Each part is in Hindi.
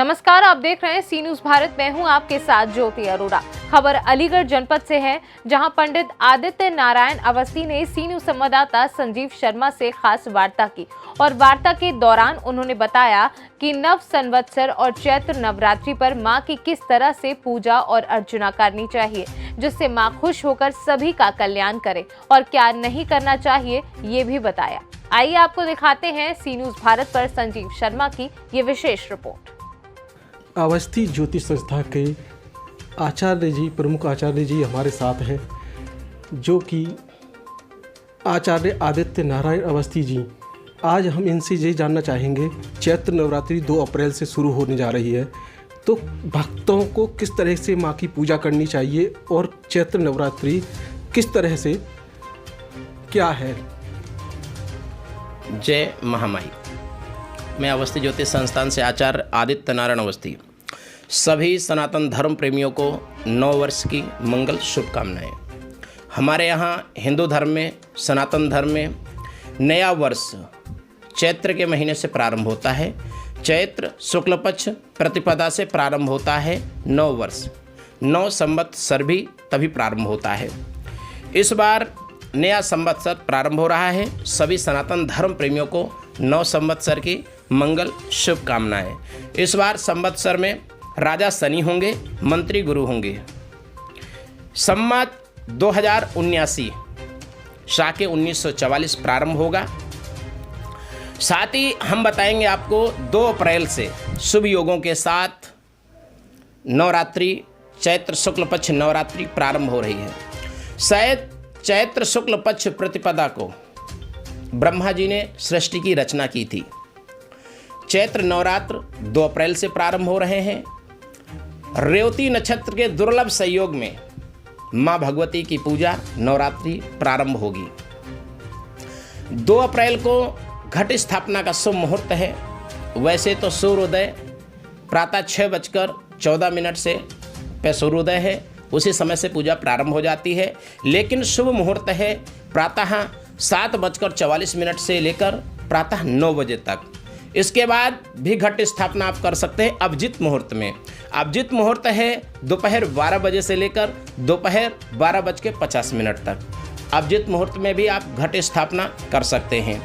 नमस्कार, आप देख रहे हैं सी न्यूज भारत। मैं हूं आपके साथ ज्योति अरोड़ा। खबर अलीगढ़ जनपद से है, जहां पंडित आदित्य नारायण अवस्थी ने सी न्यूज संवाददाता संजीव शर्मा से खास वार्ता की और वार्ता के दौरान उन्होंने बताया कि नव संवत्सर और चैत्र नवरात्रि पर मां की किस तरह से पूजा और अर्चना करनी चाहिए, जिससे मां खुश होकर सभी का कल्याण करे, और क्या नहीं करना चाहिए ये भी बताया। आइए आपको दिखाते हैं सी न्यूज भारत पर संजीव शर्मा की ये विशेष रिपोर्ट। अवस्थी ज्योतिष संस्था के आचार्य जी, प्रमुख आचार्य जी हमारे साथ हैं, जो कि आचार्य आदित्य नारायण अवस्थी जी। आज हम इनसे ये जानना चाहेंगे, चैत्र नवरात्रि 2 अप्रैल से शुरू होने जा रही है, तो भक्तों को किस तरह से माँ की पूजा करनी चाहिए और चैत्र नवरात्रि किस तरह से क्या है। जय महामाई। मैं अवस्थी ज्योतिष संस्थान से आचार्य आदित्य नारायण अवस्थी सभी सनातन धर्म प्रेमियों को नव वर्ष की मंगल शुभकामनाएं। हमारे यहाँ हिंदू धर्म में, सनातन धर्म में नया वर्ष चैत्र के महीने से प्रारंभ होता है। चैत्र शुक्ल पक्ष प्रतिपदा से प्रारंभ होता है नव वर्ष। 9 संवत्सर भी तभी प्रारंभ होता है। इस बार नया संवत्सर प्रारंभ हो रहा है। सभी सनातन धर्म प्रेमियों को 9 संवत्सर की मंगल शुभकामनाएं। इस बार संवत्सर में राजा शनि होंगे, मंत्री गुरु होंगे। संवत 2079 शाके 1944 प्रारंभ होगा। साथ ही हम बताएंगे आपको 2 अप्रैल से शुभ योगों के साथ नवरात्रि, चैत्र शुक्ल पक्ष नवरात्रि प्रारंभ हो रही है। शायद चैत्र शुक्ल पक्ष प्रतिपदा को ब्रह्मा जी ने सृष्टि की रचना की थी। चैत्र नवरात्र 2 अप्रैल से प्रारंभ हो रहे हैं। रेवती नक्षत्र के दुर्लभ संयोग में माँ भगवती की पूजा नवरात्रि प्रारंभ होगी। 2 अप्रैल को घट स्थापना का शुभ मुहूर्त है। वैसे तो सूर्योदय प्रातः 6:14 से सूर्योदय है, उसी समय से पूजा प्रारंभ हो जाती है। लेकिन शुभ मुहूर्त है प्रातः 7:44 से लेकर प्रातः 9 बजे तक। इसके बाद भी घट स्थापना आप कर सकते हैं अभिजीत मुहूर्त में। अभिजीत मुहूर्त है दोपहर 12 बजे से लेकर दोपहर 12:50 तक। अभिजीत मुहूर्त में भी आप घट स्थापना कर सकते हैं।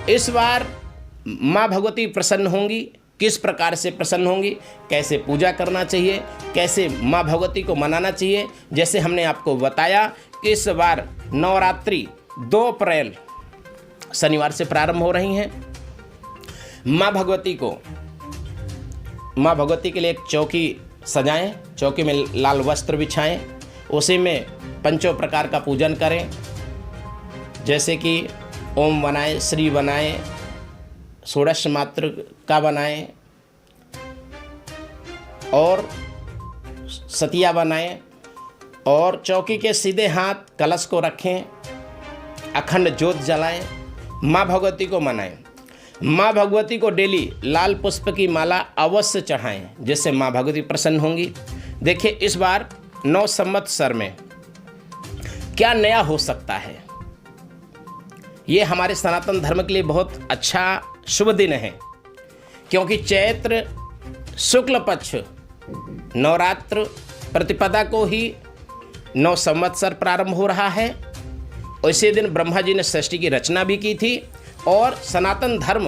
इस बार माँ भगवती प्रसन्न होंगी। किस प्रकार से प्रसन्न होंगी, कैसे पूजा करना चाहिए, कैसे माँ भगवती को मनाना चाहिए, जैसे हमने आपको बताया कि इस बार नवरात्रि 2 अप्रैल शनिवार से प्रारंभ हो रही हैं। माँ भगवती के लिए एक चौकी सजाएं, चौकी में लाल वस्त्र बिछाएं, उसी में पंचों प्रकार का पूजन करें, जैसे कि ओम बनाएं, श्री बनाएं, षोडश मात्र का बनाएं और सतिया बनाएं, और चौकी के सीधे हाथ कलश को रखें, अखंड ज्योत जलाएं, माँ भगवती को मनाएं। माँ भगवती को डेली लाल पुष्प की माला अवश्य चढ़ाएं, जिससे माँ भगवती प्रसन्न होंगी। देखिए, इस बार 9 संवत्सर में क्या नया हो सकता है, ये हमारे सनातन धर्म के लिए बहुत अच्छा शुभ दिन है, क्योंकि चैत्र शुक्ल पक्ष नवरात्र प्रतिपदा को ही 9 संवत्सर प्रारंभ हो रहा है। उसी दिन ब्रह्मा जी ने सृष्टि की रचना भी की थी, और सनातन धर्म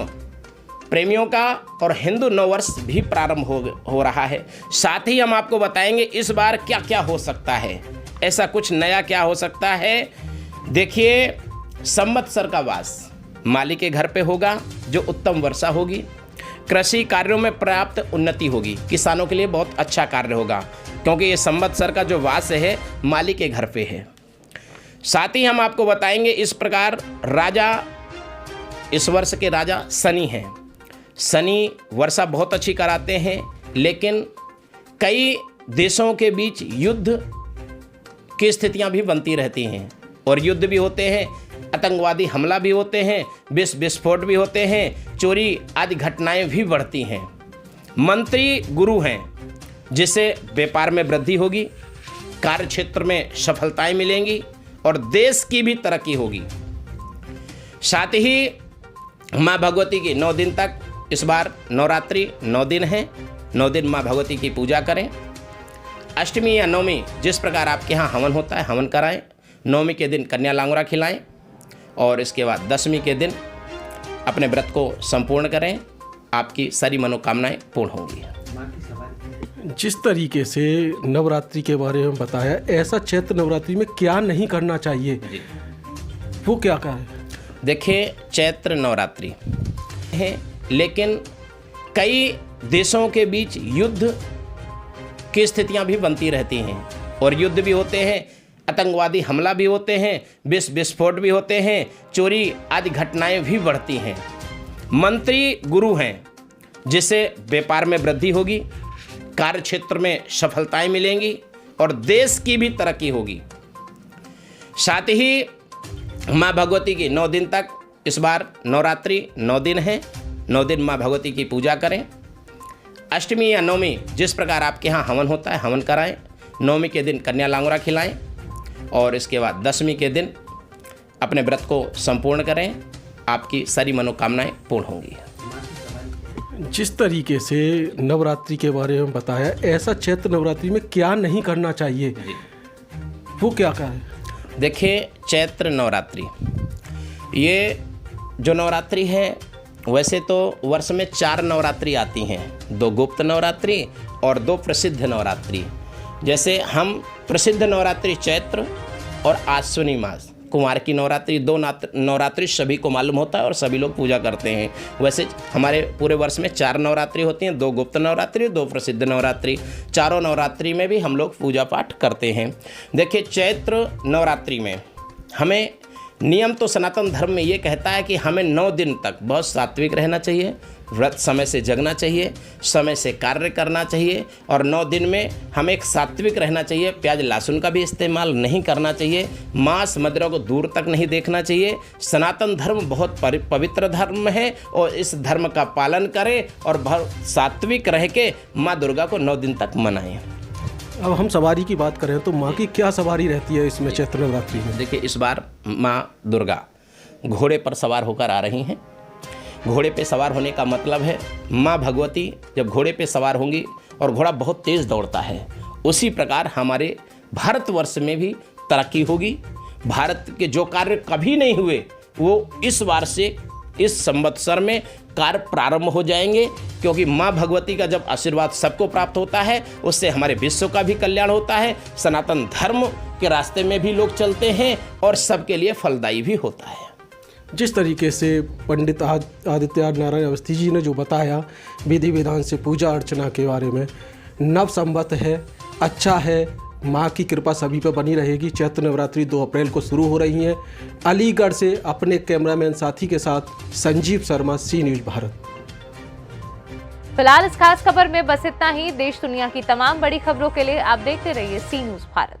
प्रेमियों का और हिंदू नव वर्ष भी प्रारंभ हो रहा है। साथ ही हम आपको बताएंगे इस बार क्या क्या हो सकता है, ऐसा कुछ नया क्या हो सकता है। देखिए, संवत्सर का वास माली के घर पे होगा, जो उत्तम वर्षा होगी। कृषि कार्यों में पर्याप्त उन्नति होगी। किसानों के लिए बहुत अच्छा कार्य होगा, क्योंकि ये संवत्सर का जो वास है माली के घर पे है। साथ ही हम आपको बताएंगे इस प्रकार राजा, इस वर्ष के राजा शनि हैं। शनि वर्षा बहुत अच्छी कराते हैं, लेकिन कई देशों के बीच युद्ध की स्थितियां भी बनती रहती हैं, और युद्ध भी होते हैं, आतंकवादी हमला भी होते हैं, विस्फोट भी होते हैं, चोरी आदि घटनाएं भी बढ़ती हैं। मंत्री गुरु हैं, जिससे व्यापार में वृद्धि होगी, कार्य क्षेत्र में सफलताएं मिलेंगी और देश की भी तरक्की होगी। साथ ही माँ भगवती की 9 दिन तक, इस बार नवरात्रि 9 दिन है, 9 दिन माँ भगवती की पूजा करें। अष्टमी या नवमी जिस प्रकार आपके यहाँ हवन होता है हवन कराएं। नवमी के दिन कन्या लांगुरा खिलाएं और इसके बाद दशमी के दिन अपने व्रत को संपूर्ण करें। आपकी सारी मनोकामनाएं पूर्ण होंगी। जिस तरीके से नवरात्रि के बारे में बताया, ऐसा चैत्र नवरात्रि में क्या नहीं करना चाहिए, वो क्या है? देखिए, चैत्र नवरात्रि है, लेकिन कई देशों के बीच युद्ध की स्थितियां भी बनती रहती हैं और युद्ध भी होते हैं, आतंकवादी हमला भी होते हैं, विस्फोट भी होते हैं, चोरी आदि घटनाएं भी बढ़ती हैं। मंत्री गुरु हैं, जिससे व्यापार में वृद्धि होगी, कार्य क्षेत्र में सफलताएं मिलेंगी और देश की भी तरक्की होगी। साथ ही माँ भगवती की 9 दिन तक, इस बार नवरात्रि 9 दिन है, 9 दिन माँ भगवती की पूजा करें। अष्टमी या नवमी जिस प्रकार आपके यहाँ हवन होता है हवन कराएं। नवमी के दिन कन्या लांगुरा खिलाएं और इसके बाद दशमी के दिन अपने व्रत को संपूर्ण करें। आपकी सारी मनोकामनाएं पूर्ण होंगी। जिस तरीके से नवरात्रि के बारे में बताया, ऐसा चैत्र नवरात्रि में क्या नहीं करना चाहिए, वो क्या है? देखिए, चैत्र नवरात्रि, ये जो नवरात्रि है, वैसे तो वर्ष में 4 नवरात्रि आती हैं, 2 गुप्त नवरात्रि और 2 प्रसिद्ध नवरात्रि। जैसे हम प्रसिद्ध नवरात्रि चैत्र और आश्विनी मास कुमार की नवरात्रि, 2 नवरात्रि सभी को मालूम होता है और सभी लोग पूजा करते हैं। वैसे हमारे पूरे वर्ष में 4 नवरात्रि होती हैं, 2 गुप्त नवरात्रि, 2 प्रसिद्ध नवरात्रि। चारों नवरात्रि में भी हम लोग पूजा पाठ करते हैं। देखिए, चैत्र नवरात्रि में हमें नियम तो सनातन धर्म में ये कहता है कि हमें 9 दिन तक बहुत सात्विक रहना चाहिए, व्रत समय से जगना चाहिए, समय से कार्य करना चाहिए और 9 दिन में हमें एक सात्विक रहना चाहिए। प्याज लहसुन का भी इस्तेमाल नहीं करना चाहिए, मांस मदिरा को दूर तक नहीं देखना चाहिए। सनातन धर्म बहुत पवित्र धर्म है और इस धर्म का पालन करें और बहुत सात्विक रह के माँ दुर्गा को 9 दिन तक मनाएं। अब हम सवारी की बात करें तो माँ की क्या सवारी रहती है इसमें चैत्र नवरात्रि में? देखिए, इस बार माँ दुर्गा घोड़े पर सवार होकर आ रही हैं। घोड़े पे सवार होने का मतलब है माँ भगवती जब घोड़े पे सवार होंगी और घोड़ा बहुत तेज़ दौड़ता है, उसी प्रकार हमारे भारतवर्ष में भी तरक्की होगी। भारत के जो कार्य कभी नहीं हुए वो इस बार से इस संवत्सर में कार्य प्रारंभ हो जाएंगे, क्योंकि माँ भगवती का जब आशीर्वाद सबको प्राप्त होता है, उससे हमारे विश्व का भी कल्याण होता है, सनातन धर्म के रास्ते में भी लोग चलते हैं और सबके लिए फलदायी भी होता है। जिस तरीके से पंडित आदित्य नारायण अवस्थी जी ने जो बताया विधि विधान से पूजा अर्चना के बारे में, नव संवत है, अच्छा है, माँ की कृपा सभी पर बनी रहेगी। चैत्र नवरात्रि 2 अप्रैल को शुरू हो रही है। अलीगढ़ से अपने कैमरामैन साथी के साथ संजीव शर्मा, सी न्यूज़ भारत। फिलहाल इस खास खबर में बस इतना ही। देश दुनिया की तमाम बड़ी खबरों के लिए आप देखते रहिए सी न्यूज़ भारत।